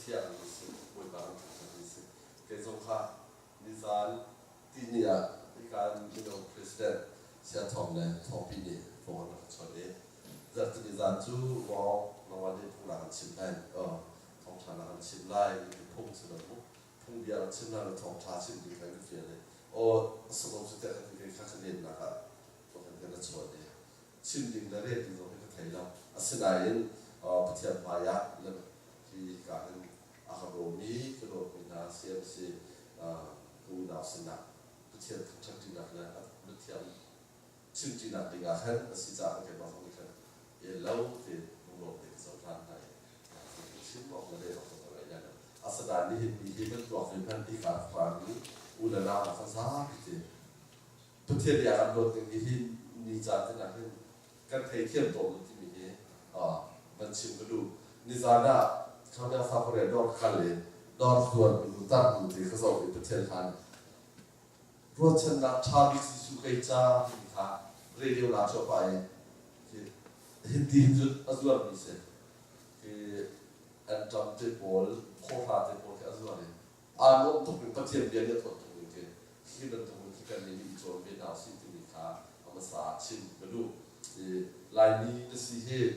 ที่อันนี้สิบวยบางอันนี้สิเกจงค่ะนิสานที่เนี่ยที่การที่เรา president เสียทอมเนี่ยทอมปีนี้ฟงนะชนเองจากที่นิสานจู่มองนวันนี้ผู้หลังชิมได้ทองชาหลังชิมไล่พุ่งสุดแล้วพุ่งเดียวชิมไล่ทองชาชิมดีกันก็เฟียเลยโอ้สมมติสุดท้ายก็คือข้าคะแนนนะครับตรงนั้นชนเองชิมดีนั่นเองที่เราไม่เคยเราอาศัยประเทศมายาเรื่องที่การอาคาโรมีกระโดดเป็นนาเซียซีกูดาวสนับประเทศทั้งจีนนักเลยประเทศชิมจีนนักดีกันให้สิจ้าเก็บมาฟังกันเอเล่าที่มุงโลกเด็กสองท่านไทยชิมออกมาได้ออกมาอะไรอย่างนั้นอาศัยนี้มีที่เป็นตัวเป็นพันธุ์ที่การฟังอุลนาภาษาที่ประเทศอย่างนั้นโดยที่มีจานที่นั่นกันเคยเทียบตัวที่มีมันชิมก็ดูนิสานะเขาเนี่ยซาฟเรดอร์คันเลยดอร์ส่วนอุตันดูที่เขาส่งไปประเทศไทยรถชนะชาบิสิสุเกจ้าที่ท่าเรดิโอลาชอไปฮินดีจุดอัศวรรษนี่สิคืออันจำเจ็บบอลโคราชเจ็บบอลที่อัศวรรษนี่ลงทุกเป็นประเทศเดียวเนี่ยตัวตรงนี้ที่นั่นตรงนี้ที่กันนี่อีโจนเวียดนามสิ่งที่มีค่าเอามาสาชิมก็ดูลายนี้นั่นสิเหตุ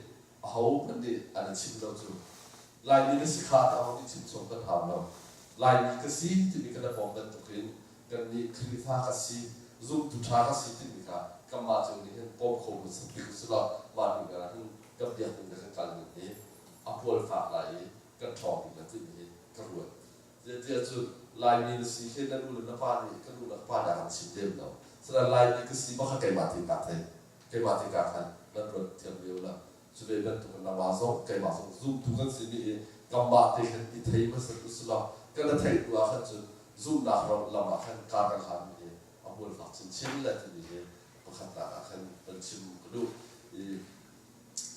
เขาเป็นเด็กอันชิมเราจูลายนี้นั่นสิขาดเอาที่ชิมชมกันทำเราลายนี้ก็สิที่มีกันฟ้องกันตุกินกันนี้คลิฟ้าก็สิซูมตุชาก็สิที่มีกันก็มาจากนี้เห็นป้อมโคบุสปิกุสละมาถึงกันที่กับเดียร์ถึงกันกันนี้อัพวอลฝากลายกันทองกันที่มีกันรวยเดี๋ยวจุดลายนี้นั่นสิเหตุนั้นดูแลนับปานี่กันดูแลนับปาได้กันชิมเดิมเราสำหรับลายนี้ก็สิบ้าใครมาถึงกันเลยใครมาถึงกันนั่นรถเทียมเดียวละสุดเลยนั่นทุกคนนำมาส่งใครมาส่งซูมทุกคนสิมีกำบัดที่เห็นที่ไทยมันสุดสุดละก็ได้ไทยตัวขันจุดซูมหนักเราละมาขันการกันขันนี่เอาบนฝักชิ้นเลยที่นี่ประคับหนักขันเป็นชิมกระดู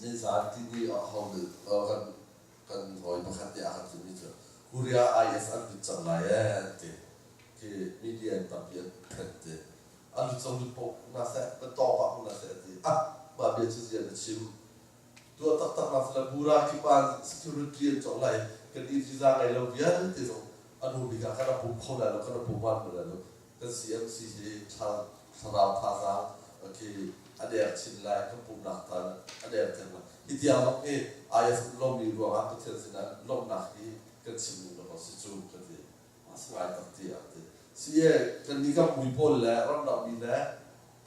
นี่สารที่นี่เขาดูกันหอยประคับที่อาหารที่นี่เจอคุริยาไอเอสอันเป็นจังไรที่มีเดียนตับเย็นเผ็ดอันที่สองจุดปกน่าเสียเป็นต่อปากน่าเสียที่มาเบียดเสียชิมตัวตักมาสลับบูราคิปาน security จงไรกันดีที่จะไงเราเบียดที่ตรงอันนู้นมีการขนาดปุ่มเข้าแล้วขนาดปุ่มวันแล้วกันเสียงสีชาสลาวทาราโอเคอันเดียร์ชินไลก็ปุ่มหนักตาอันเดียร์เท่านั้นอีเดียร์มันไอ้ลมมีรวมอันเป็นสิ่งนั้นลมหนักที่กันชิมเราก็สิจูกันที่มาสลายตัดที่อันที่เสียกันนี่ก็มุยโพลแล้วรำดับมีแล้ว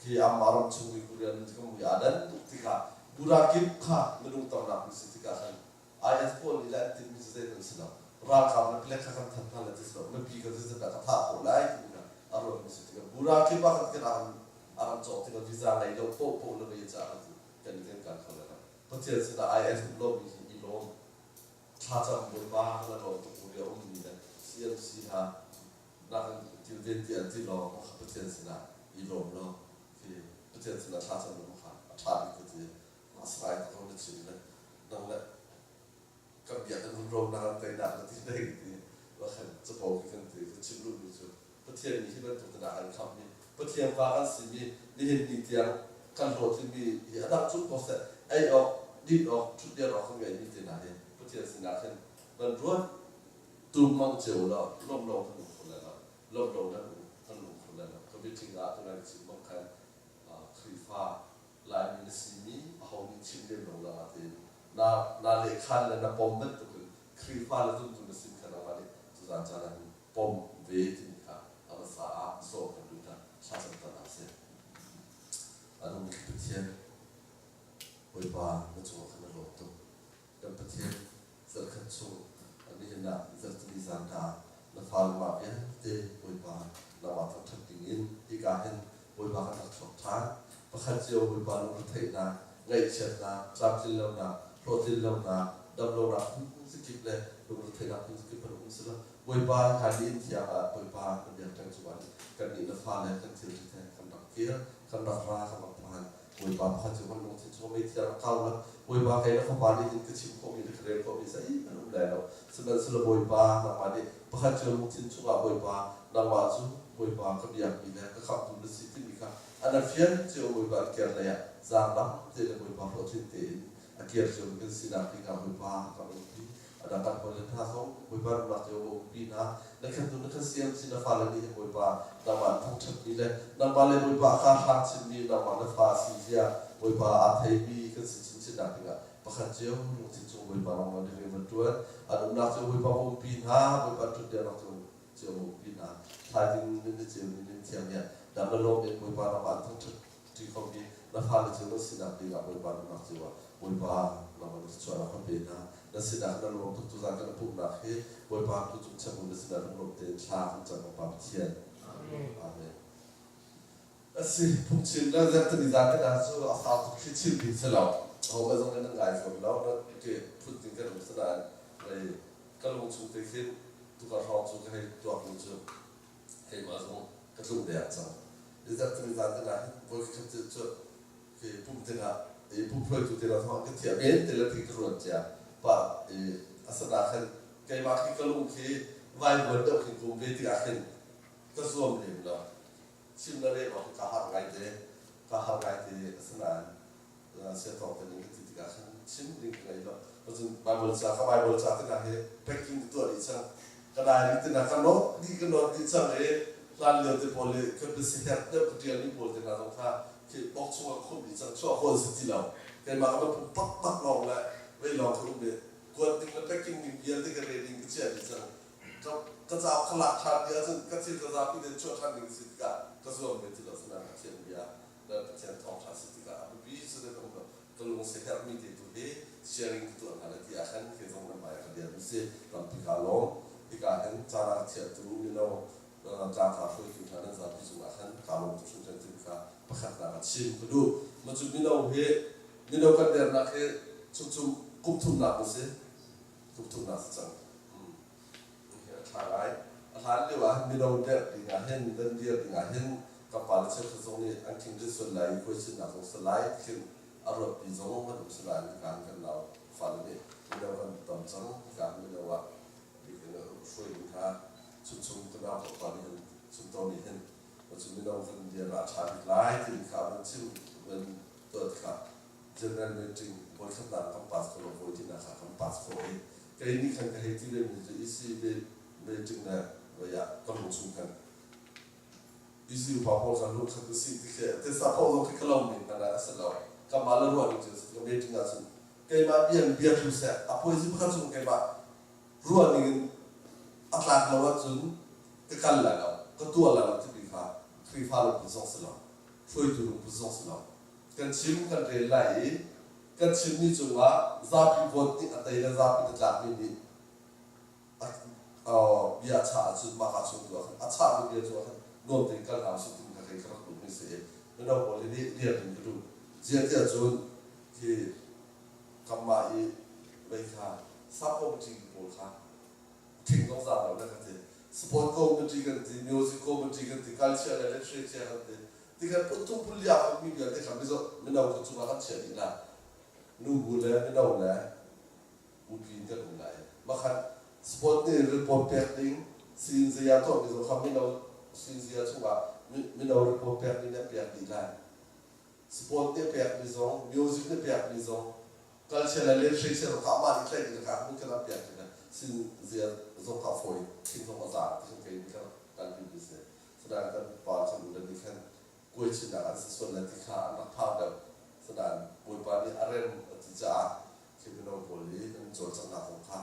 ที่อามารัมช่วยคุยกันที่ก็มุยอาดันทุกที่ค่ะบุรากิบค่ะไม่รู้ตอนนั้นมีสิ่งที่กันไอ้พวกนี้แหละที่มีสิ่งที่สิ่งนั้นราคามันเล็กข้างทันทันเลยที่สุดมันพีกันที่สุดแต่ก็ท่าโหไล่กันอารมณ์มีสิ่งที่กันบุรากิบว่ากันอารัมโจที่เราที่จะอะไรเราโป๊ะเราไม่จะกันนี่กันเขาเลยนะเพราะที่สิ่งนั้นไอ้พวกนี้อีโลมชาจังบุญบ้าแล้วเราตัวเดียวมีนะเสียงสีหานักที่เรียนที่เราเพราะที่สิ่งนั้นอีโลมเราที่เพราะที่สิ่งนั้นชาจังบุญบ้าชาดีก็ที่มาสลายตัวเราชิมเลยนั่นแหละก็อยากจะรู้โรงน้ำใจหนักที่ได้ที่ว่าใครจะบอกกันที่ชิมรู้ดูจุดเพราะที่นี่ที่มันตัวหนาอันคำนี้เพราะที่ว่ากันสิมีนี่เห็นดีที่กันโหดที่มีอันดับชุดโพสต์ไอ้ออกดิบออกชุดเดียวออกข้างในนี่ที่ไหนเพราะที่สิ่งนั้นมันรู้ตูมังเจียวแล้วล้มลงทั้งหมดคนแล้วล้มลงทั้งหมดคนแล้วก็เป็นจริงแล้วตัวนั้นสิ่งบางครั้งคลิฟ้าลายมินซีมีเขามีชิมเดียวลงแล้วที่นาเลขันและนาปมนั่นตัวคือคลิฟ้าและตัวมินซีขนาดนี้ตัวจานจานันปมเวทีนี่ค่ะอาภาษาโซ่กันดูนะชาติต่างๆเสียอันนี้เป็นเทียนไว้บ้านและจังหวะขนาดโลกตัวกันเป็นเทียนเสร็จขั้นสูงอันนี้นะเสร็จที่จานดาและฟาร์มาเนี่ยเจ้ไว้บ้านเรามาทำทั้งดิ่งที่การเห็นไว้บ้านกันสองทางประคันเจียวไว้บ้านเราเทนะไงเช่นนะจำจิลเรานะโปรตีนเรานะดำเรานะพุ่งสกิปเลยเราเทนะพุ่งสกิปเป็นอุ้งสละไว้บ้านหาดินที่อาไว้บ้านมันยังจังจุบันกันนี่ละฟ้าเลยกันเที่ยวที่แท้กันดักเกียร์กันดักรากันดักพานไว้บ้านประคันเจียวมันลงที่ชมไม่ที่เราเข้าแล้วไว้บ้านใครแล้วเขาบ้านนี่ก็ชิมของมีเครปของมีใส่มันอุ้งแล้วสำหรับสละไว้บ้านนะมาดิประคันเจียวลงที่ชุกไว้บ้านนำมาจู่ไว้บ้านก็อยากมีแล้วก็ขับตุนสิที่มีค่ะอันนั้นเฟียนเจียวไว้บ้านเกียร์เลยจางล้ำเจอไว้บ้านโปรตีนเต็มเกียร์เจียวกันสินาพิการไว้บ้านกับอุ้งที่อัน ada kan boleh tasong bukan nak jauh bina nak kan tu nak siam sih nak falah ni bukan nama thang chat ni le nama le bukan kah hak sini nama le fasi dia bukan atai bi kan sih nak tinggal pakai jauh nak cincung bukan nama le betul ada nak jauh bukan bina bukan tu dia nak jauh bina tadi ni jauh ni tiang ya dan belum bukan nama thang chat di kopi nak falah jauh sih nak tinggal bukan nak jauh bukan nama le suara kopi na sidak na lom tu zang kan pum na he boy pa tu chung chang na sidak lom te cha kan chang pa thian amen asi pum chin na zat ni zat na so a sa tu khi chin bi selo ho ba zong na ngai fo lo na ke put tin kan sa na ai ka lom chung te khin tu ka ha chu ka he tu a chu he ma zong ka tu de ya chang zat ni zat na boy ka chu ke pum te na e pum phoi tu te na ha ka thia ben te la ti ru cha pa asana khan kai ma ki kalung ki vai word dok ki kum be ti a khan ka som le la sim na le ma ka har ngai te asana se to ta ni ti ka khan sim ring ngai la pazun bible cha ta na he packing to ri chang ka na ri ti na ka no di chang e plan le te pole ka be se ta ta ti ani pole te na no kha ki bok chu ko bi chang chu ko se ti la kai ma ka pak long laไม่ลองทุกเดือนกวนติงแล้วแพ็กกิ้งมีเยอะที่กระเรียนก็เชื่อดิฉันก็จะเอาขลักทันเยอะซึ่งก็ที่จะรับที่เดินช่วยทันหนึ่งสิทธิ์ก็ส่วนเป็นที่เราสนามเชียร์เบียร์แล้วเชียร์ทองทันสิทธิ์การบีสุดท้ายก็ลงเสียมีที่ตัวเองเชียร์ริงตัวอะไรที่อาการที่ต้องนำไปกันเดียวไม่ใช่ลำพิการล้มพิการเห็นจาราเชียร์ตัวนี้เราการทำให้คุณท่านจะพิจารณาขั้นการลงทุนถึงการประคับการชิมก็ดูมันจุดนี้เราเห็นนี่เรากันเดินนักเห็นชุ่มกุบทุนหนักมั้งสิกุบทุนหนักจังทางไหนทางเรียกว่ามีเราเด็กดีงานเห็นเดินเดียดดีงานเห็นกับปาล์มเชื่อมตรงนี้อันทิ้งที่ส่วนไหนคุยสิ่งหนักของสไลด์ขึ้นอารมณ์ปีจงมันถูกสไลด์การกันเราฝันนี่มีเรากันต่ำจังการมีเราว่าดีกันเราช่วยดูท่าชุ่มกันเราตอนนี้ชุ่มตอนนี้เห็นว่าชุ่มมีเรากันเดียร์ราชาไล่ที่ขามันชื่อเป็นตัวขาgeneral meeting บริษัทนั้นคำปัสโคโลโวที่นะครับคำปัสโคเองแต่นี่ขันกันให้ที่เรื่องนี้จะอีซีเบจึงนะว่าอยากกำลังสุ่มกันอีซีอุปโภคกันลูกขันตัวสิ่งที่แต่สภาพเราคิดกำลังมีกันนะสิ่งเรากำมาแล้วรู้ว่านี่จะก็เบจึงนะสุ่มแกมาเบียร์ทุกเสียอภัยสิบครั้งสุ่มแกมารู้ว่านี่อัตลักษณ์เราว่าสุ่มก็กันแล้วก็ตัวเราที่ฟีฟ้าเราเป็นสองสิ่งเราช่วยตัวเราเป็นสองสิ่งเรากันชิมกันเรียนไหลกันชิมนี่จังว่าซาบิวอดนี่อันใดนะซาบิวจะมีนี่เบียชาจุดมาขาจุดตัวอัชาบิเบียตัวโน้ตติกันเอาสุดที่กันใครครับคุณไม่เสียไม่ต้องบอกเลยนี่เรียนเป็นกระดูกเจียเจียจนที่กำมาอีเวค่าซับโอมจิงโบค่าถึงต้องสาวเราเนี่ยกันที่สปอร์ตโกมันจิกันที่มิวสิกโกมันจิกันที่คัลเชอร์และเลทเชอร์กันที่ที่กันปุ่นทุ่งปุ่นยาของมีเดียที่คำนี้ก็ไม่เอาจุดมาขัดเฉยนะนู่นบุเล่ไม่เอาเลยบุกินกันอะไรมาขัดสปอร์ตนี่รีพอร์ตแพ็กดิ้งซีนเซียตัวนี้ก็คำไม่เอาซีนเซียชัวร์ไม่เอารีพอร์ตแพ็กดิ้งเนี่ยแพ็กดีเลยสปอร์ตเนี่ยแพ็กนี่ซองมิวสิกเนี่ยแพ็กนี่ซองคัลเชอร์และเลทเชอร์ข้ามาที่ใครดีนะครับมันก็รับแพ็กนะซีนเซียซองข้าวฝอยทิ้งลงมาจากที่ใครดีครับการบินบิสเนสแสดงการปาร์ตี้ดูดีขึ้นกุยชินนะครับส่วนที่ข้านักภาพแบบแสดงบุญปานีอารมณ์ที่จะที่เป็นองค์บริเป็นโจทย์สำนักของข้า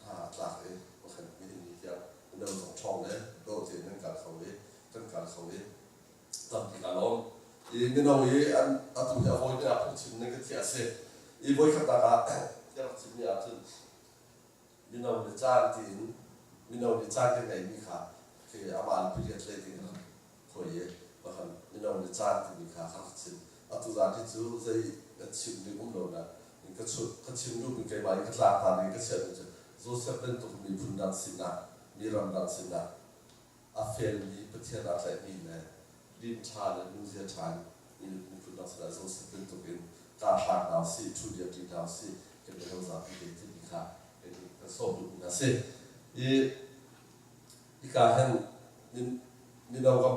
ถ้าหลักเลยว่าขันไม่ได้มีเดียวเป็นเราสองช่องเลยโดยที่นั่งการเขาเลยตั้งการเขาเลยตามที่การล้อมอีนี่เราอันตุยเอาไว้เนี่ยพูดถึงนั่นก็เทียเสอีไว้ขัดตากาที่เราจะมีอาทิตย์มีเราในจ้างที่มีเราในจ้างที่ไหนมีค่ะคืออามาลพิเรศเลยที่เราคุยว่าขันมีเราในจ้างที่มีค่ะข้างชิมอัตุการที่จูใจชิมในกลุ่มเรานะนี่ก็ชุดก็ชิมรูปเป็นไก่ใบก็ลาตานี่ก็เชื่อจะโจเซฟเป็นตัวมีพุนดันสินะมีรำดันสินะอาเฟลมีประเทศอะไรมีนะดินชาและนิวซีแลนด์มีพุนดันสินะโจเซฟเป็นตัวเป็นการทางดาวซีชูเดียดีดาวซีก็เป็นเราจะพิจารณาค่ะเป็นก็สอบดูนะสิอีกการเห็นนี่เราก็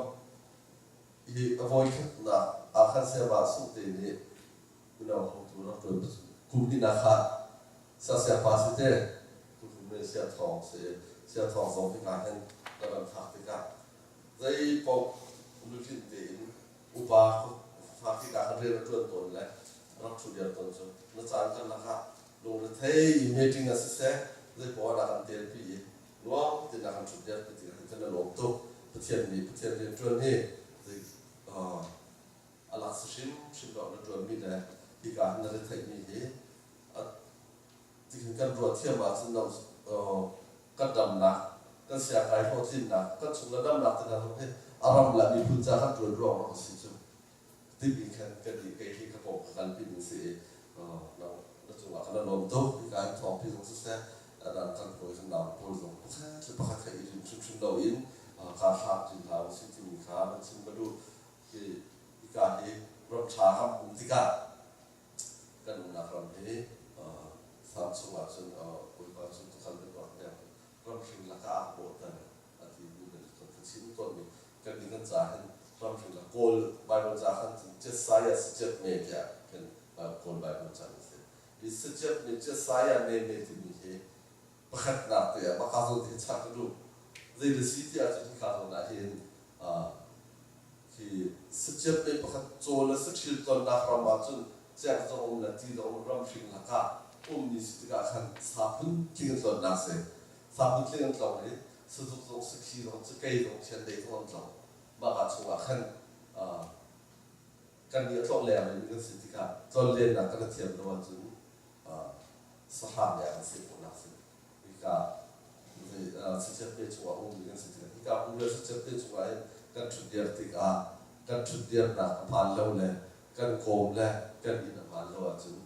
อีอวัยขึ้นนะอาคารเสวาสุดที่นี่เราของตัวเราตัวกลุ่มนี้นะคะสักเสียภาษีเต้ เลยเสียทองเสียทองสองที่การเห็นระดับทักที่การใจปกดูคิดดีอุปาทักที่การเรียนรู้ตัวเลยรับชุดเดียวตัวจนนักจานกันนะครับลงเลยเที่ยมีจริงอ่ะสิเซ่ใจปกนักการเตียนปีล้วงที่นักการชุดเดียวที่จะนั่งลงตุ๊กประเทศนี้ประเทศเรียนรู้นี่อาลักษณ์ชิมเราเรื่องมีเนี่ยที่การนั่นเลยที่มีที่การรวดเทียมมาจนเราก็ดำหนักก็เสียหายพอที่หนักก็ชุนระดับหนักแต่เราเนี่ยอารมณ์ละมีพูดจาขัดรวนร้องเราสิจุที่มีกันดีเกที่กระโปงกันเป็นสิ่งเราจังหวะขณะลมตุ๊กที่การท้องพี่ตรงสุดแท้ดันกันโผล่ขึ้นดาวโผล่ลงจะประคับใครยืนชุนเราอินการหักจินเราสิ่งที่มีค่ามันซึ่งมาดูที่การที่รับชาครับมุติกากันนักรำนี้สามสมัครจนบริบาลจนทุกคนเป็นแบบเนี่ยรำชิงละกาโบตันอาทิตย์นี้เป็นคนชิ้นต้นนี้กันนี้กันจ่ายรำชิงละโกลใบบรรจาขันเจ็ดสายสิบเจ็ดเมตรเป็นโกลใบบรรจาเนี่ยอีสิบเจ็ดเมตรเจ็ดสายเมตรที่มีเหตุประคับหนักเนี่ยมาข้าวที่ชักดูเรื่องสิ่งที่อาจจะที่ข้าวน่าเห็นที่สิบเจ็ดเมตรประคับโจลสิบชิ้นต้นนักรำมาจนแจ้งตรงนั้นที่เรารำชิงละกานี่สิทธิ์การขันสาบุนที่กันส่วนนักเสียสาบุนที่กันตรงนี้สุดตรงสักทีตรงจะใกล้ตรงเช่นเดียวกันตรงบางช่วงขันกันนี้ตรงแล้วมีกันสิทธิ์การตอนเรียนนักกันเทียมระหว่างจุนสถานอย่างสิ่งของนักเสียอีกการสิทธิ์เป็นช่วงมีกันสิทธิ์การอีกการเรื่องสิทธิ์เป็นช่วงกันชุดเดียร์ติกากันชุดเดียร์นักผ่านเล่าเลยกันโกงเลยกันอินผ่านเล่าจุน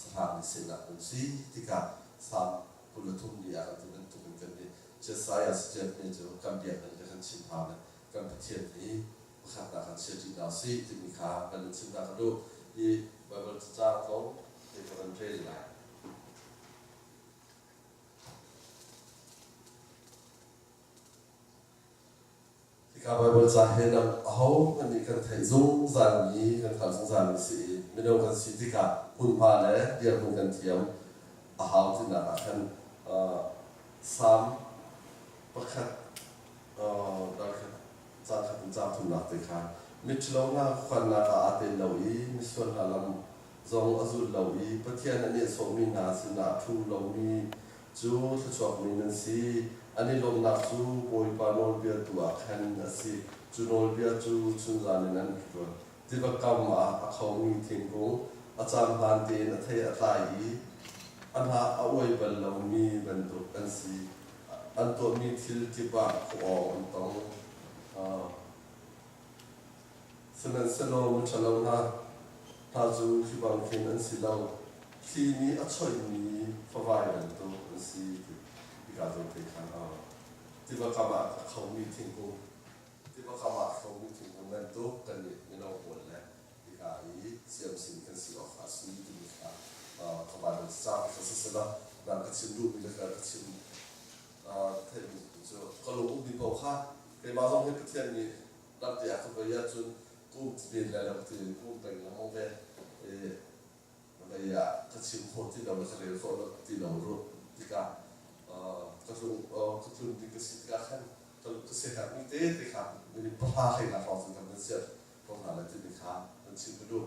สถานีเสนาเป็นสิ่งที่การสามปุถุชนเนี่ยกันที่มันถูกกันเนี่ยจะสายสเจ็บเนี่ยจะกำเบียดกันจะกันชิมพาเนี่ยกันประเทศนี้ขัดหน้ากันเสียจริงเราสิที่มีค่ากันชิมหน้ากันดูยี่บริบทจ้างของที่กันเทรดเลยที่การบริบทจ้างเห็นนำเอาอันนี้กันไทยzonจางนี้กันขัดzonจางนี้สิไม่ต้องกันสิที่การหุ่นพาเลยเดี๋ยวมันกันเทียมอาหารที่น่ากันสามประคับได้ครับจางขัดจางทุนนักติการมิตรเราหน้าควันนาอาเตนเหล่าอีมิส่วนหาลำจงอจุลเหล่าอีประเทศนั้นเนี่ยสมินาสินาทูเหล่ามีจูทศวรรษมีนันสีอันนี้ลมนักจูบอยปานอลเบียตัวขันนัสิจูนอลเบียจูชุนจานินันตัวที่ประกำมาเขามีทิ้งกูอาจารย์พันเตนเทอตายอันหาเอาไว้บรรลุมีบรรลุอันสีอันตัวมีทิลที่บ้านของอันต้องสนันสโลมุชลาวนาถ้าจูที่บางเขนอันสีเราที่นี้อัจฉริมีฟ้าวันตัวอันสีที่การตัวเป็นขันที่ประกำมาเขามีทิ้งกูที่ประกำมาเขามีทิ้งกูนั่นตัวกันเนี่ยไม่เอาผลแล้วที่การนี้เสียมสิ่งกันสีออกมาสีที่มีค่าขบวนสร้างก็สิ่งละนั่นก็ชิมดูมีแล้วก็ชิมเทมิจะก็ลงอุ้มดินเผาข้าเกี่ยวกับสองเหตุการณ์นี้รับที่อาจจะไปยากจนกู้เปลี่ยนแล้วที่กู้เป็นแล้วมองไปอะไรอย่างก็ชิมคนที่เราไม่เคยรู้ที่เรารู้ที่การก็คือที่ก็สิ่งที่การตอนก็เสียหายมีเตะที่การมีปัญหาให้เราฟังสิ่งที่เสียปัญหาอะไรที่มีค่ามันชิมไปดู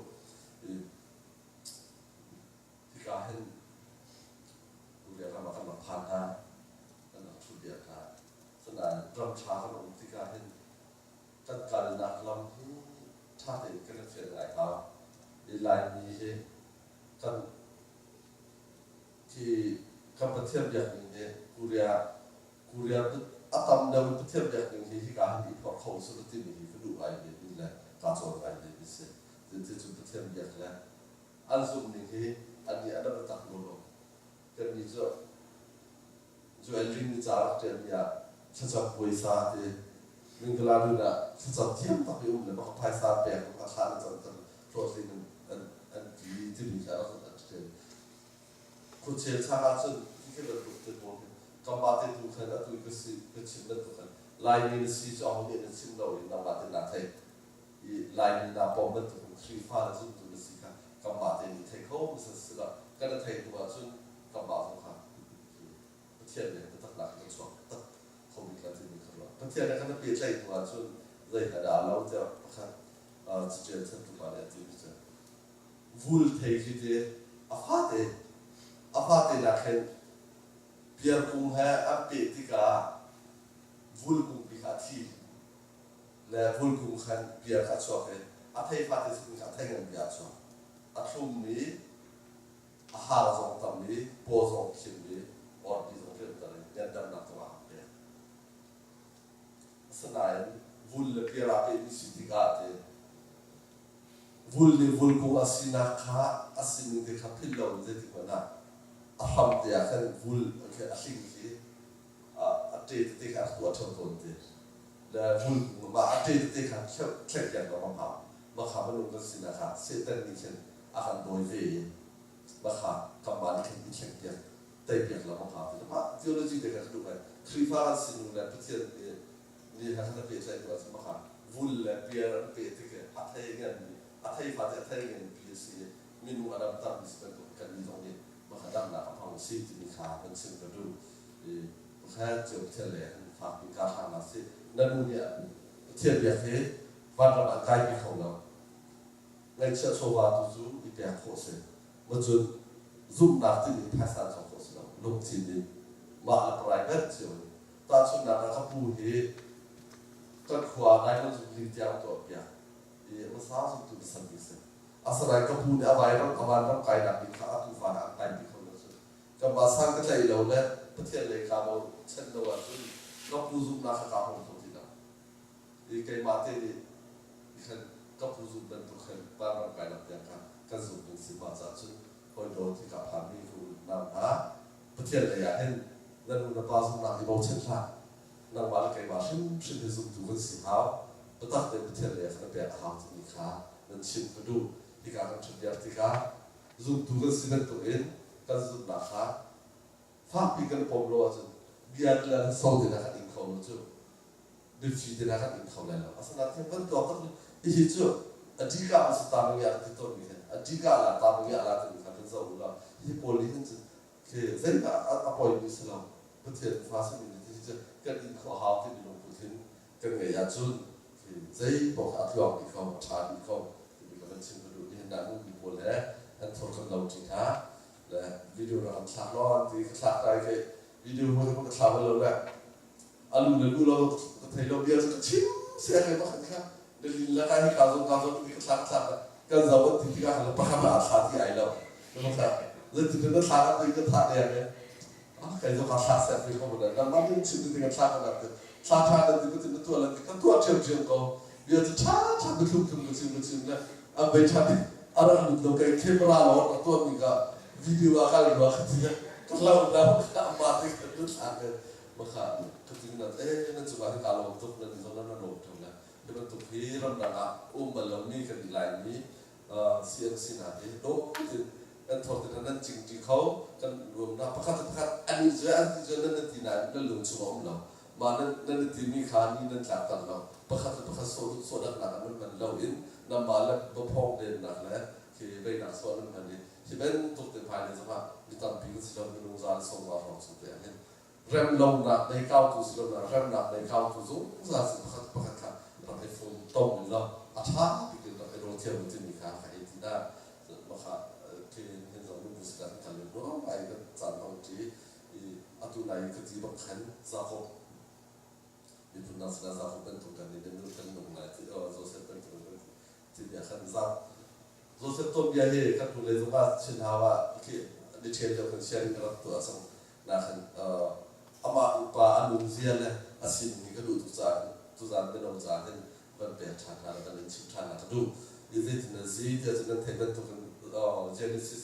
ที่การเห็นดูเรียกเราทำมาผ่านได้นั่นแหละชุดเดียวกันส่วนนั้นรำชาขนมที่การเห็นจัดการนักลำที่ชาติกันเสียหายเขาดีไลน์มีกันที่คำประเทศอย่างนี้กุเรียอาตมเดิมประเทศอย่างนี้ที่การที่พอเขาสุดที่มีก็ดูไอ้นี่แหละการสอนไอ้นี่สิที่จุดประเทศอย่างนี้อันสุดนี้อันนี้อันนั้นตัดมือกันนี่จะลิงจ่าเทียมยาชัดๆบริษัทที่ลิงกลาดูนะชัดๆเทียมตัดยุ่งเลยเพราะภายสารแปลงของอาคารจะต้องโปรตีนอันที่มีการตัดเทียมคุณเชื่อชาติซึ่งที่เราดูตัวผมกำบัดที่ดูขนาดตัวก็สิก็ชิมได้ตัวกันลายนี้สิจะเอาเนี่ยชิมเราอีกน้ำมันน่าเท่ลายนี้น่าปอมมันตัวสีฟ้าซึ่งตัวสิกันกำบัดที่นี่เท่เขามันสุดละก็ได้เท่ตัวซึ่งกำบัดของเขาเที ทียนเนี่ยตักหลักกันสองตักคงมีการที่มีขลุ่นเทียนนะครับเปลี่ยนใจตัวจนใจกระดาษเราจะครับจะเจอเส้นตัวเนี่ยที่จะวูลเทจิเดอาฟาเตนักเห็นเพียงคงแค่อัปเดตที่กาวูลคงพิฆาตที่และวูลคงขันเพียงขัดสอบเลยอาเทฟาเตสิ่งขัดแทงเงินเบียดสอบอาทุ่มนี้อาหารสองตำนี้โพสองชิ้นนี้ออดดีสองเรื่องต่างๆยันดันนักตัวเนี่ยสนายวูลเพียงอาเปมิสิติกาเตวูลคงอาศินักขาอาศินิเดขับพิลลาวเจติมันนะอาทำเดียกันวูลแค่อาศินิอาเจติเด็กอาตัวชนตัวเด็กและวูลมาอาเจติเด็กอาเชื่ออย่างเรามาขามันลงกันสินะครับเซตันนี่เช่นอาการโดยเวมาขากำมันแค่เช่นเดียวแต่เพียงเรามาขาแต่ว่าทีโอโลจีเด็กก็ดูไปทรีฟาร์สินุและพิเศษนี่ฮะท่านเปิดใจตัวสมาขาวูลและเปียร์เปิดที่อัตย์เงินอัตย์ฟ้าอัตย์เงินพิเศษมินูอาดัมตามมิสเตอร์ตัวกันมีตรงนี้มาขาดังนะพังซีที่มีขาเป็นสิ่งกระดูแค่เจอเทเลฝากมีการทำมาสินั่นเนี่ยเทียบอย่างนี้วันละมันใกล้ปีของเราในเชื้อชวาตุจูอีเปียโคเซมาจนซุ่มนักที่มีภาษาสองโคเซเราลงจีนนี่มาละปลายเบ็ดเชียวตาชุนนักเขาพูดเหตุก็ขวาในมันจุดลิ้นเจ้าตัวเปียมันสาวสุดตุสันติเสอาศัยก็พูดอะไรเราไกลนักบินข้าตุฟ้านักไกลบินคนละสุดก็มาสร้างก็ใจเราเนี่ยประเทศเลยครับเราเช่นเราจุดก็พูดซุ่มนักข้าของคนที่นั่นอีกไกลมาเตะก็พูดซุ่มเป็นตัวคนบ้านเราไกลนักอย่างกันซุ่มเป็นสิบมาจากจุดคอยโดนที่กับพามีฟูนำหาประเทศเลยเห็นนั่นอุณหภูมินักที่เราเช่นชานักบาลไกลมาชิมที่ซุ่มตัวคนสิบหาวประทับในประเทศเลยเขาเป็นอาหารที่มีค่านั่นชิมไปดูที่การทำชุดยาที่กาซุ่มตัวคนสิบเป็นตัวเองกันซุ่มนักหาฟ้าปีกันพบโลจุดเบียร์แล้วส่งที่นักอินเขาจุดดิฟชีที่นักอินเขาเลยแล้วอาศัยที่มันตัวก็อีกจุดอดีตการสุดท้ายอย่างที่ตัวนี้อดีตการละตามอย่างอะไรที่เขาเป็นเจ้าอุลาที่โพลีนจุดคือเส้นกับอภัยมิสลามประเทศฟ้าสิมินที่จะกันอินเขาหาที่ลงพื้นที่กันไงยาจุดคือใจบอกอัตลองที่เขาชาที่เขาที่มีการชิมดูที่นั่นมีโพลีอันทอกันเราจริงฮะและวิดีโอเราทำล้อที่ทำได้แค่วิดีโอมันก็ทำเราแล้วอาลูนเราไทยเราเบียร์จะชิมเสียเลยบ้างครับเดี๋ยวนี้ละกันที่การที่ทำกันจะว่าที่การเราประคับอาสาที่ไอ้เรานะครับแล้วที่เป็นทางที่ก็ทำเนี่ยใครจะมาทำเสร็จไปก็หมดเลยแล้วมันยังชิมที่กันทำกันแบบทำที่ก็เป็นตัวอะไรกันตัวเชื่อมก็เบียร์จะช้าไปทุกทุกชิมเลยไปช้าอะไรเราแค่แคมราเราตัวนี้ก็วิดีโออะไรเราที่ก็เรามาที่กันทุกทางเลยมาค่ะทุกทีนั้นนั่นสุดท้ายการลงทุนนั่นตรงนั้นเราลงทุนแล้วเดี๋ยวมันถูกที่เราดังอ่ะมันเรามีกันอีกหลายนี้เสียงสินาที่โต๊ะที่อันทอดนั้นจริงเขากันรวมนะประคับอันนี้จะนั่นที่ไหนนั่นหลงชั่วโมงเรามานั่นที่มีขานี่นั่นจากกันเราประคับโซดักหนักมันเราเห็นน้ำมาแล้วตัวพองเด่นหนักแล้วที่ไปหนักส่วนนั้นนี่ที่เป็นตุกเต็มภายในสภาพมีตอนปีก็สิเราไม่รู้จะส่งมาของสุดเลยเนี่ยเริ่มลงหนักในเข้าตัวสิเราเริ่มหนักในเข้าตัวสูงจะสิประคับเราไปฟุ้งต้มอยู่แล้วอาชาไปกินเราไปโรเทียมมันจะมีขาขายที่ได้มาค่ะที่เห็นเราไม่รู้สึกอะไรกันเลยเพราะว่าไอ้ก็จานบางทีอัตุนายก็ที่บางครั้งจะเขามีผู้นักศึกษาเขาเป็นตัวกันนี่เป็นตัวกันหนุ่มนายที่โจเซฟเป็นตัวกันที่เดียขันซับโจเซฟตัวเบียร์เนี่ยกันตัวเลยตัวว่าชินฮาวะที่ดิเชลจะเป็นเชียร์กันตัวสังนะขันอามาอุปาอนุเซียนเนี่ยอาศินนี่ก็ดูตุจานเป็นองค์จานเนี่ยมันเป็นชาติอะไรกันชิมชาตินะดูยิ่งที่นั่นซีที่จะเป็นเทปตัวกันเจเนซิส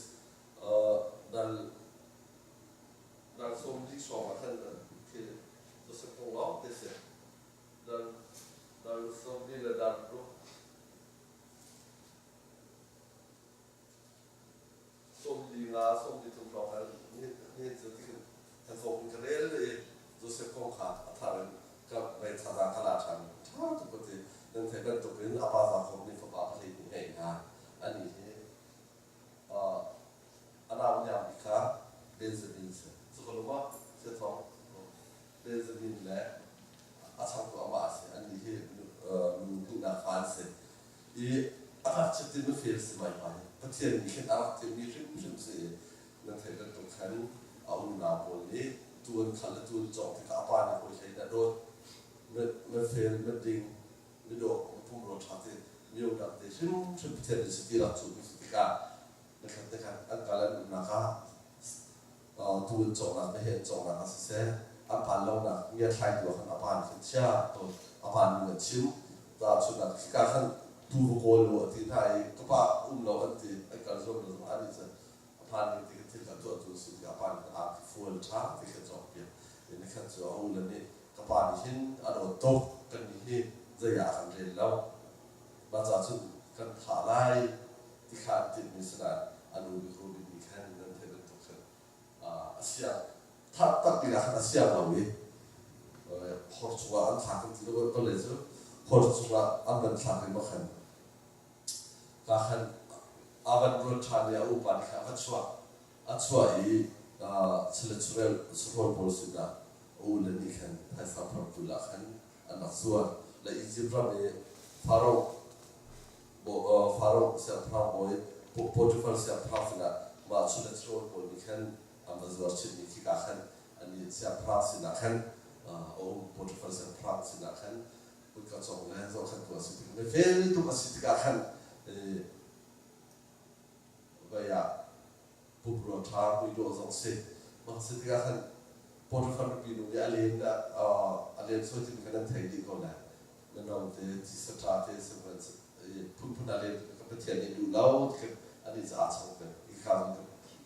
ดันส่งที่สองมาท่านคือตัวสังคมเราเด็ดดันส่งที่ระดับรู้ส่งดีงาส่งที่ถูกต้องแล้วนี่จะที่ท่านส่งกันเรื่อยๆตัวสังคมขาดทางกับไปทางขนาดชั้นถ้าทุกคนที่นั่นเทปตัวเป็นอาภาษาของนี่ผมอาภาษาที่เองนะอันนี้อันนั้นอย่างอีกครับเบนซ์สุขภาพเสียท้อง เทียนมีแค่อาร์ตมีริมริมเสียนั่นเท่ากันตรงขันเอาหน้าบนนี้ตัวขันและตัวจอกที่ข้าบ้านในคนใช้ได้โดนไม่เฟลไม่ดิ่งไม่โดนพุ่งรถชาติมีโอกาสที่ริมริมเทียนสติรักสุดสติกานะครับอันการนั้นนะครับตัวจอกนั้นไม่เห็นจอกนั้นสิเซ่อันผ่านเรานะมีอะไรตัวขันอันผ่านขึ้นเชื่อตัวอันผ่านเงินชิมตาสุดนั้นที่การตัวโกลูที่ไทยก็ป่าเราอันที่ไอ้การส่งเราอันนี้จะผ่านที่ที่การตัวสุดที่ผ่านอาร์ตฟูลชาที่เขาจบเพียงในขั้นตอนนั้นนี่ก็ผ่านที่อันนั้นโตกันนี่จะอยากทำเรื่องแล้วมาจากสุดกันหาไล่ที่ขาดติดมิสระอันนู้นก็มีแค่นั้นเท่านั้นทุกคนอาเซียนถ้าตัดปีละอาเซียนเราเนี่ยพอชัวร์อันขาดที่เราก็เลยจะพอชัวร์อันนั้นขาดไม่มาขันการอาวันรุ่งชาติอุปนิค่ะอัชวะอีเฉลิมฉลองสุขภาพบริสุทธิ์นะอูเล่นนี่ขันให้สัมผัสตุลาขันอันนักส่วนและอีจิปต์มีฟาโรห์เสียพระบอยโปรตุเกสเสียพระฟินะมาเฉลิมฉลองบริขันอันนั้นส่วนชิ้นนี้ที่ขันอันนี้เสียพระสินะขันโปรตุเกสเสียพระสินะขันพุทธเจ้าและเจ้าขันตัวสิทธิ์ไม่เฟ้นตัวสิทธิ์ขันก็อยากผู้บริหารผู้ดูสงสัยมาสิทธิ์กันพอทุกคนรู้ดีอาเลียนอาเลียนส่วนที่มีการทำดีก่อนนะนั่นเราที่สตาร์ทสมัยผู้อาเลียนก็ประเทศนี้ดูแล้วอันนี้จะอาจจะเป็นอีกครั้ง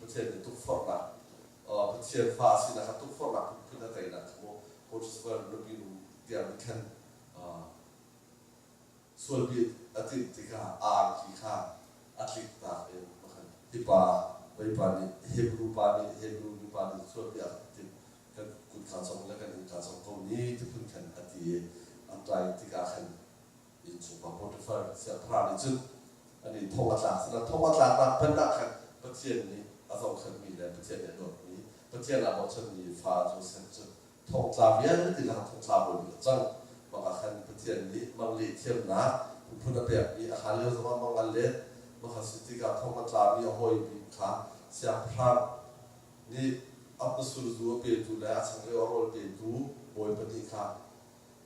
ประเทศนี้ทุกฟอร์มประเทศฟาสินะครับทุกฟอร์มผู้นั่นเองนะครับพอทุกคนรู้ดีเดี๋ยวมันกันส่วนที่อาทิตย์ที่ข้าที่ข้าอาทิตย์ตาเองที่ป่าไปป่านี่เฮบรูป่านี่ส่วนที่อาทิตย์กันกุศลสงฆ์และกันการสงฆ์ตรงนี้ที่พึ่งกันอาทิตย์อันใดที่การขันอินสุภาพบุรุษเสียพระนี่จึงอันนี้ทงอัตลาสนะทงอัตลาสเป็นนักขันประเทศนี้อาสมขันมีแล้วประเทศนี้โดดนี้ประเทศเราจะมีฟ้าจุเซนจุทงลาเวียนที่เราทงลาบนจังบางขันประเทศนี้มังลีเทียมนะผู้นำแบบนี้อาหารเลี้ยวสมมังอันเล็ดมหาสิทธิการทองมัตลามีหอยบินขาเสียพระนี่อัปสุรจูเปิดดูแลสังเกตว่าเราเปิดดูหอยปฏิฆา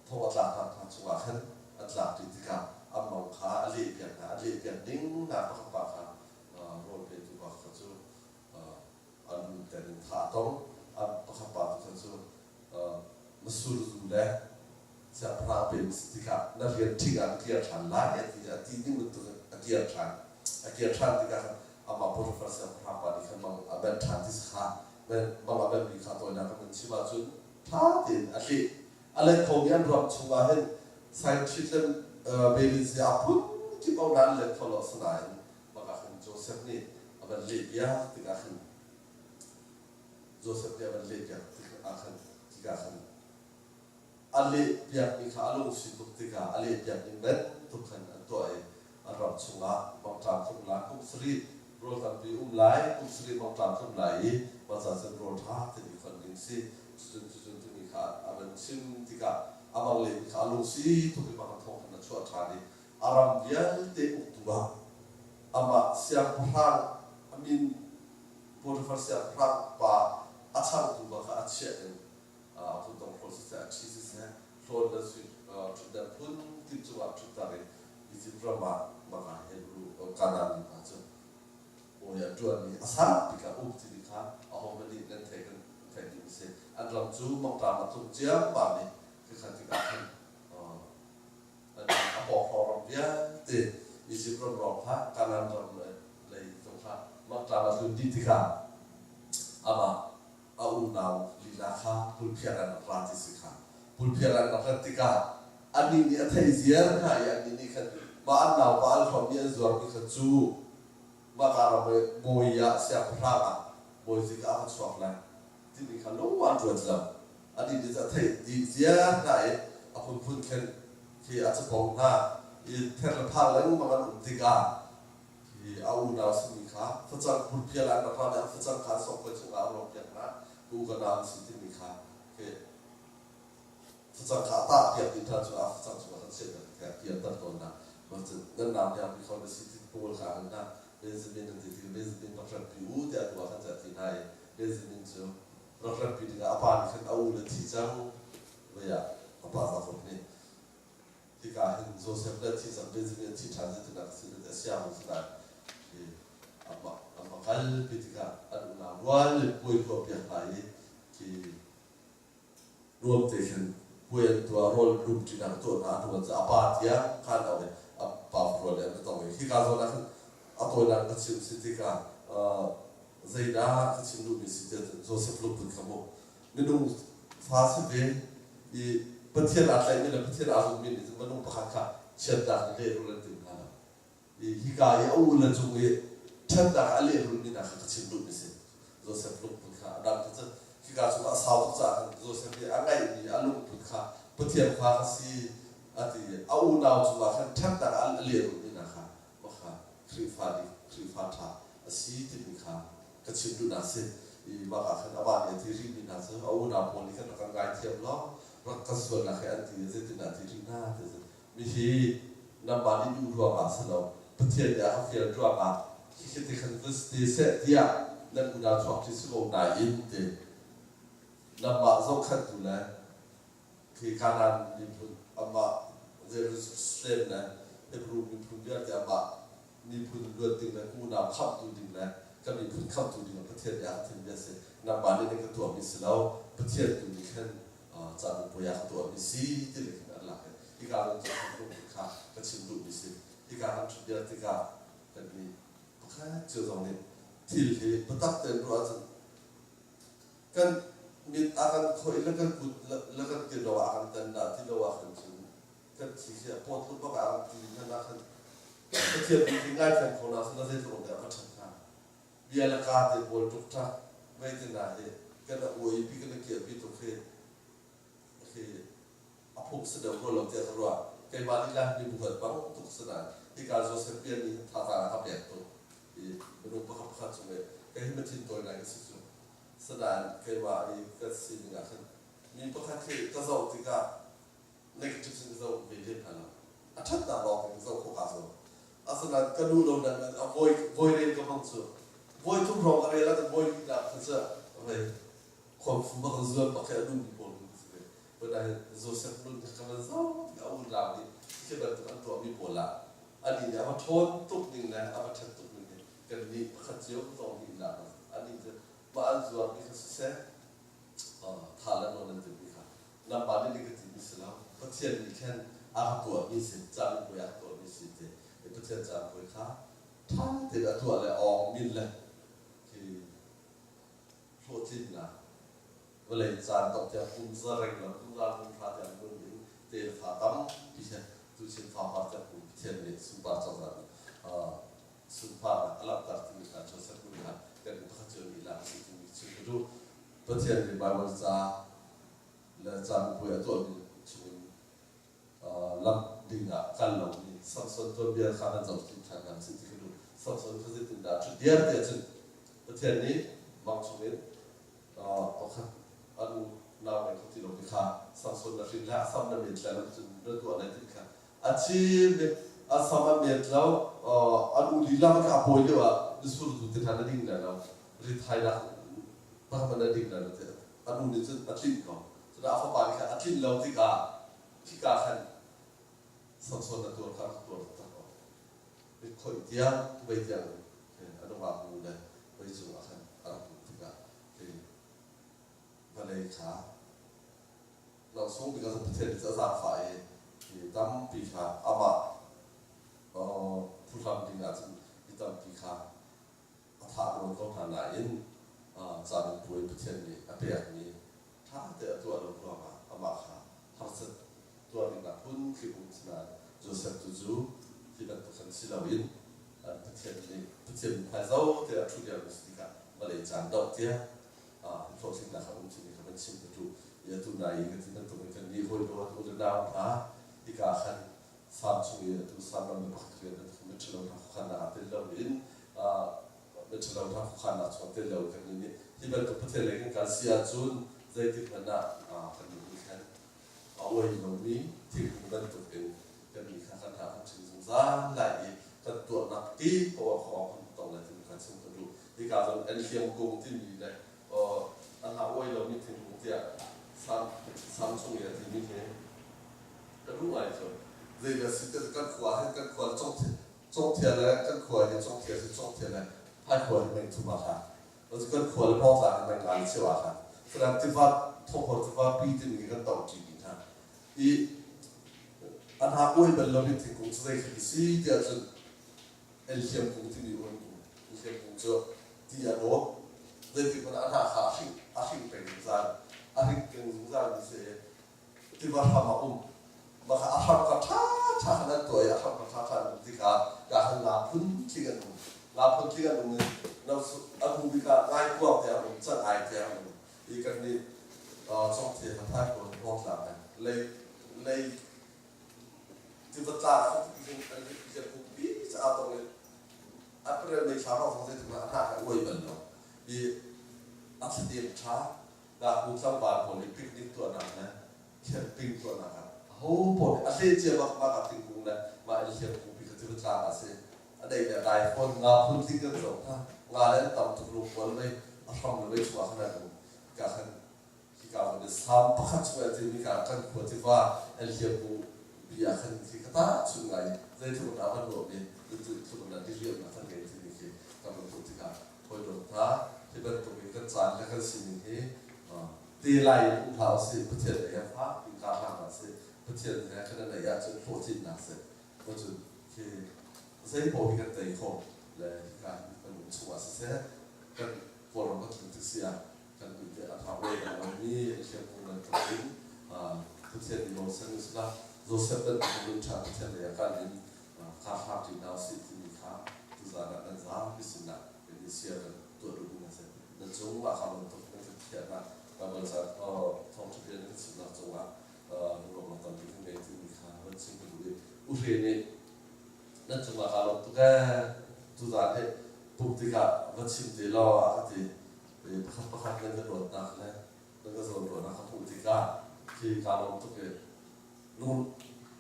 ทองมัตลาทางสุวรรณอัตลาติติกาอัมมังขาอลีเปียกดิ้งนาพระปะขาเราเปิดดูว่าเขาจะอันแต่ดินท่าต้องอันพระปะเขาจะมัสุรจูแลเสียพระเป็นสิทธิการนักเรียนที่การเกียรติฉันหลายที่นี่มันตัวเกียรติฉันที่การอามาพูดภาษาพระบาลีกันบางอาเบนชันที่สาบางอาเบนมีข้าตัวนั้นก็มันชิมาจุนท่าดินอะไรของยันรวมชัวร์เห็นไซน์ชิลล์เบลิซาพุ่นที่บางนั้นเล็กทอลสนายบางคนโจเซฟนี่อาเบนเลียที่การโจเซฟนี่อาเบนเลียที่การอันเลียมีข้าลงสิทุกที่การอันเลียมีเม็ดทุกคนตัวเองอันรับชงละบางจานชงละกุศลีโรตันปีไหลกุศลีบางจานชงไหลมาจากเส้นโรธาที่มีคนยิงซีจุดที่มีขาอันนั้นซิมที่กาอามังเลมีขาลงซีทุกที่บางทองขนาดชั่วชาดีอารามเดียเตอุตัวอามาเสียงพระอามินโปรตุเกสเสียงพระป่าอาชาตัวข้าอาเชียนทุกตรงโปรเซสอาชีพเสียโฟลด์สุดจุดเด่นพุ่นที่จังหวัดจุดตารีอิจิปต์มาเฮบรูการนันอาจจะโอ้ยจวนนี้อาสาพิการอุปติดิค่ะเอาห้องมันดีนั่นเทกันดิเสอันลำจูมังตามาทุ่งเจียมป่านี้คือขันติการอันนี้อาบอกพอรำเบียติอิจิปต์รำพระการนันรำเลยตรงค่ะมังตามาทุ่งดิติค่ะอามาเอาอุณาวลีลาค่ะพุลเพียรันราติสิค่ะพุลเพียรันราติค่ะอันนี้นี่อัฐอิเซียร์ค่ะอันนี้นี่ขันบ้านเราบ้านเขามีอันส่วนมีขันจูมาการเราไปโมยาเสียพระกันโมยสิกอาชอบเลยที่นี่ขันรู้วันตัวจำอันนี้นี่จะอัฐอิเซียร์ค่ะอาพุ่นขันที่อาจจะบอกนะอีเทเลพาเลงมันอุติกาที่เอาอุณาวสมิค่ะฟังจากพุลเพียรันราเนี่ยฟังจากการส่งไปถึงอารมณ์อย่างนั้นกูก็นำสิ่งที่มีค่ะฟังจากขาตาเปียกอินทร์จุอาฟังจากจุอาเสียแต่เปียกตัดต้นนะมันจะนั่นนำอย่างมีคนเป็นสิ่งที่ปูลขาหน้า Benjamin nanti tiga Benjamin bakal piu dia dua kan jadi naik Benjamin tu bakal piu dengan apa ni kan awal nanti jang ya apa apa ni tiga hari Joseph nanti jang Benjamin nanti transit dengan sini dia siapa sudah apa kal tiga ada wal pui pui pihak lain ki rwam te khan puan tua rol group tina to na to za apa tia khan awe apa rol le to me hi ka zo na ato na ka chim sitika zaida ka chim lu mi sitia Joseph lu put kamo minung fa se be I pathian atlai mi la pathian azu mi ni manung pakhat kha chenda le ru la tim na hi ka ya u la chu ye chenda ale ru mi na ka chim lu mi se Joseph lu put kha adam ta ki ka chu asau cha Joseph ni angai ni alung put kha pathian kha si ati au na chu la khan chenda ale ru mi na kha ma kha khri fa tha asi ti mi kha ka chim lu na se I ma ka khan aba ni ti ri mi na se au na pon ni khan ka ngai thiam lo rakaswa na kaya ti zeti na ti rina ti mi hi na ba ni du ro ma sa lo pathian ya ha fiel ro ma ki ki ti khan vis ti se dia na u na chok ti su na in te na ba zo khan tu la ki kanan ni pun ama Jerusalem na Hebrew ni pun dia ti ama ni pun lu ti na ku na khap tu ding na ka mi pun khap tu ding pathian ya ti dia se na ba ni ka tu mi se lo pathian tu ni khan chạm bùi ác tuổi bị xí thì là cái là cái cái đó chắc không được khá cái trình độ bị xí cái cái đó chúng ta cái cái gì bất khả chưa giống này thì bất tất tên rồi cái mình akan khơi là cái tiền đồ akan tên là tiền đồ akan chịu cái chỉ là bọn chúng nó akan chịu cái là cái tiền bị ngay thành con nào nó sẽ không được phát triển cả vì là cái tiền bồi trục tra vậy thì là cái là ôi bị cái kia bị trục hết apuk sedang rolong tiada ruang. Kembalilah dibuat bang untuk senang. Jika Joseph ni tata apa itu, berupa apa cuma. Kaya mencintai lagi sesuatu. Senang kembali ke sini akan. Ni bukan kazau tiga negatif kazau beda kan. Achat tak bawa kazau kau kazau. Asalan kadulung dan boy rel kau tu. Boy tu rong ada lah boy tidak kerja. Apa? Konfirmasi zuat pakai adun di bol. Pada Joseph nun kena zau kau ulang ni kita tuan tua mi bola ani dia apa thon tuk ning na apa chat tuk ning kan ni khajiu tong ni la ani je ba zuar ni khase thala non nan ti kha na ba ni ke ti islam pathian ni khan a tua mi se cha ni ya tua mi se te pathian cha ko kha tha te da tua le ong min la ki thot tin na vậy là đọc theo khung giờ rèn là khung giờ khung khá theo khung những tiền khá tắm vì thế tôi xin phá phát theo khung tiền để sung phát cho rằng sung phát là đặt thì là cho sẽ khung là cái này tôi chưa nghĩ là sự tình sự cái đó bất tiền thì bài văn ra là trang của tôi thì chúng làm định là căn lòng thì sắp xuân tôi biết khá là giàu tinh thần làm sự cái đó sắp xuân tôi sẽ tình đã chút điên để chừng bất tiền này bằng chúng mình anu nào này không thì đồng khá sang xuân là xin lạ xong là miệt là nó rất tuổi này thì khá achi xong là miệt lâu anu đi làm cái apoi đấy à đi xuống tụi thì thằng đinh là nó retire là bắt mà đinh là nó thế anu đi trên atin có cho đã phát bài cái atin lâu thì cả khăn sang xuân là tuổi khá tuổi tất cả bị khởi tiếng bây giờ anu vào mù đây bây giờ khăn anu thì cả vậy kháเราส่งไปกับประเทศจะสร้างฝ่ายที่ตั้มปีขาอามาผู้ทำดีงานที่ตั้มปีขาถ้าเราต้องทำงานจะเป็นผู้ประเทศนี้แบบนี้ถ้าเดี๋ยวตัวเราพร้อมอามาขาถ้าเสร็จตัวนี้นะพุ่นคือพุ่นสนานโจเซฟตูจูที่เป็นตัวคนศิลปินประเทศนี้ประเทศไทยเราเดี๋ยวทุกอย่างสิ่งกันมาเลยจานดอกเตี้ยโปรสิ่งนะครับสิ่งนี้เป็นสิ่งที่ยาตุนายกันที่นั่นตรงนี้กันนี่คนตัวอุดน้ำที่กาขันสามช่วงตัวสามลำดับเรียนนั้นไม่เชื่อเราขันนาเตลเราอินไม่เชื่อเราขันนาช่วงเตลเรากันนี่ที่เป็นตัวประเทศอะไรกันการเสียจุนใจที่มันน่ะกันนี่ขันเอาไว้เรามีที่มันตัวเองกันนี่ขันหาสิ่งสงสารไหลกันตัวนักตีเพราะว่าของต ที่การส่วนเอ็นเทียมกงที่มีเลยอันหาว่าเรามีถึงกงที่ซ้ำช่วงนี้ที่มีเห็นก็รู้อะไรส่วนเรื่องสิ่งที่กันขวาให้กันขวาจ้องเทียนแล้วกันขวาเนี่ยจ้องเทียนคือจ้องเทียนเลยให้ขวาเป็นทุบะค่ะเราจะกันขวาแล้วมองจากเป็นงานเชื่อว่าค่ะแสดงที่ว่าทงหัวที่ว่าปีที่มีกันต่อจริงๆค่ะอีอันหาว่าเป็นเรามีถึงกงที่ได้คือสิ่งที่จะเอลเซียมกงที่มีวันกูเอลเซียมกงจะที่อันโน้เรื่องที่มันอันหาอาชิงเป็นจานอาชิงเป็นจานที่เสียที่ว่าทำมามาค่ะอาชักท่านั้นตัวอาชักท่าที่การงานพุ่งที่กันงานพุ่งที่กันตรงนี้เราอาคุบิกาง่ายกว่าแต่ผมจะง่ายแต่ผมอีกกันนี้ช่องเทียนท่าคนมองหลังเลยที่ว่าจ้าเขาจะคุบิจะเอาตรงนี้อันเป็นในชาวเราฟังเสียงมาหาอวยเป็นเนาะอีอัศเดียช้าดาบุษบาลคนนี้ปิกนิกตัวนั้นนะแคมปิ้งตัวนั้นโอ้ปนอาเซียนเจียมากับติงกุงนะมาเอเชียกูพิจารณาอาเซียนอะไรเนี่ยได้คนงาพุ่งที่กันสองท่างาเล่นต่ำตุกลุกคนเลยอาทำเลยชัวร์ขนาดนั้นการที่การมันสามพักช่วยที่มีการกันควรที่ว่าเอเชียกูบิยาคันที่กระตาช่วยไงได้ทุกอย่างมันโดดเนี่ยทุกอย่างที่เรียกมาทั้งเรื่องที่นี่คือกำลังพูดถึงการพอยโดนท่าที่เป็นตัวเป็นกันจานและกันสิ่งนี้ตีไล่อุ้งเท้าสิประเทศไหนฟ้าปีการทำมาสิประเทศไหนขนาดไหนอยากจะโผล่ที่นักเสียก็จะคือเส้นโผล่กันแต่อีกคนเลยการเป็นชัวร์เสียกันฟอร์มก็ถึงที่เสียกันเป็นที่อาภาเวกันวันนี้เชื่อมกันตั้งแต่ประเทศที่เราเสนอสุดละโจเซฟเป็นคนชาติประเทศเลยการนี้ข้าพเจ้าดาวสิที่มีข้าตุจาระนั้นสามพิสินะเป็นเสียกันตัวรุ่งนั้นเสียนั่นจงว่าคำนั้นต้องเป็นเทียนนะเราบริษัทท่องเที่ยวนั้นสุดละจงว่ารวมตอนที่ในที่มีข่าวว่าสิ่งที่ดูอุเรนนั่นจังหวะเราตุกตุจาระปุ๊บที่ก็วัดสิ่งที่เราอาทิประคับนั่นก็โดดนักนะนั่นก็โดดนะครับปุ๊บที่ก็ที่การเราตุกนู่น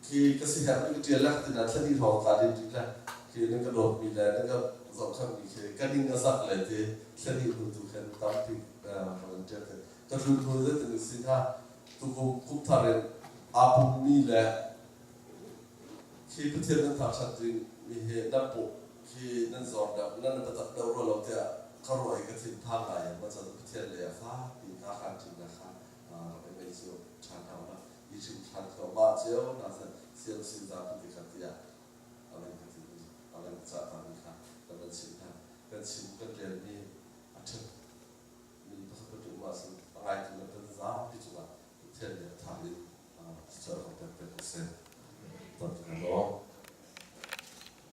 ที่ก็สิ่งที่เจอแล้วที่นั่นที่ที่เราการดีแล้วที่นั่นก็โดดมีแล้วนั่นก็สองครั้งมีแค่การดิ้งก็สักเลยที่ที่ดูดูแค่ตามที่มันเจอแต่รู้ตัวได้ถึงสิ่งที่ทุกคนคุกทาร์อาบุมีแหละที่ประเทศนั้นทางชาติมีเหตุนับปุ๊ที่นั่นสอนแบบนั่นประตัดดาวเราแต่เขารวยกันถึงทางไหนมาจากประเทศเลยฟ้าปีนอาคารจริงนะครับเราเป็นไม่เชื่อชาติเรานะยิ่งชาติเขาบ้าเจ้าน่าจะเสียสิ่งที่ปฏิกิริยาอะไรกันที่อะไรจะทำนี่ครับแต่เป็นสิ่งนั้นเป็นสิ่งเป็นเรื่องนี้อาจจะมีประสบการณ์มาสิ่งอะไรที่มันเป็นซ้ำที่จุดเทียนเนี่ยทำให้เจอของเป็นเซนตอนที่เรา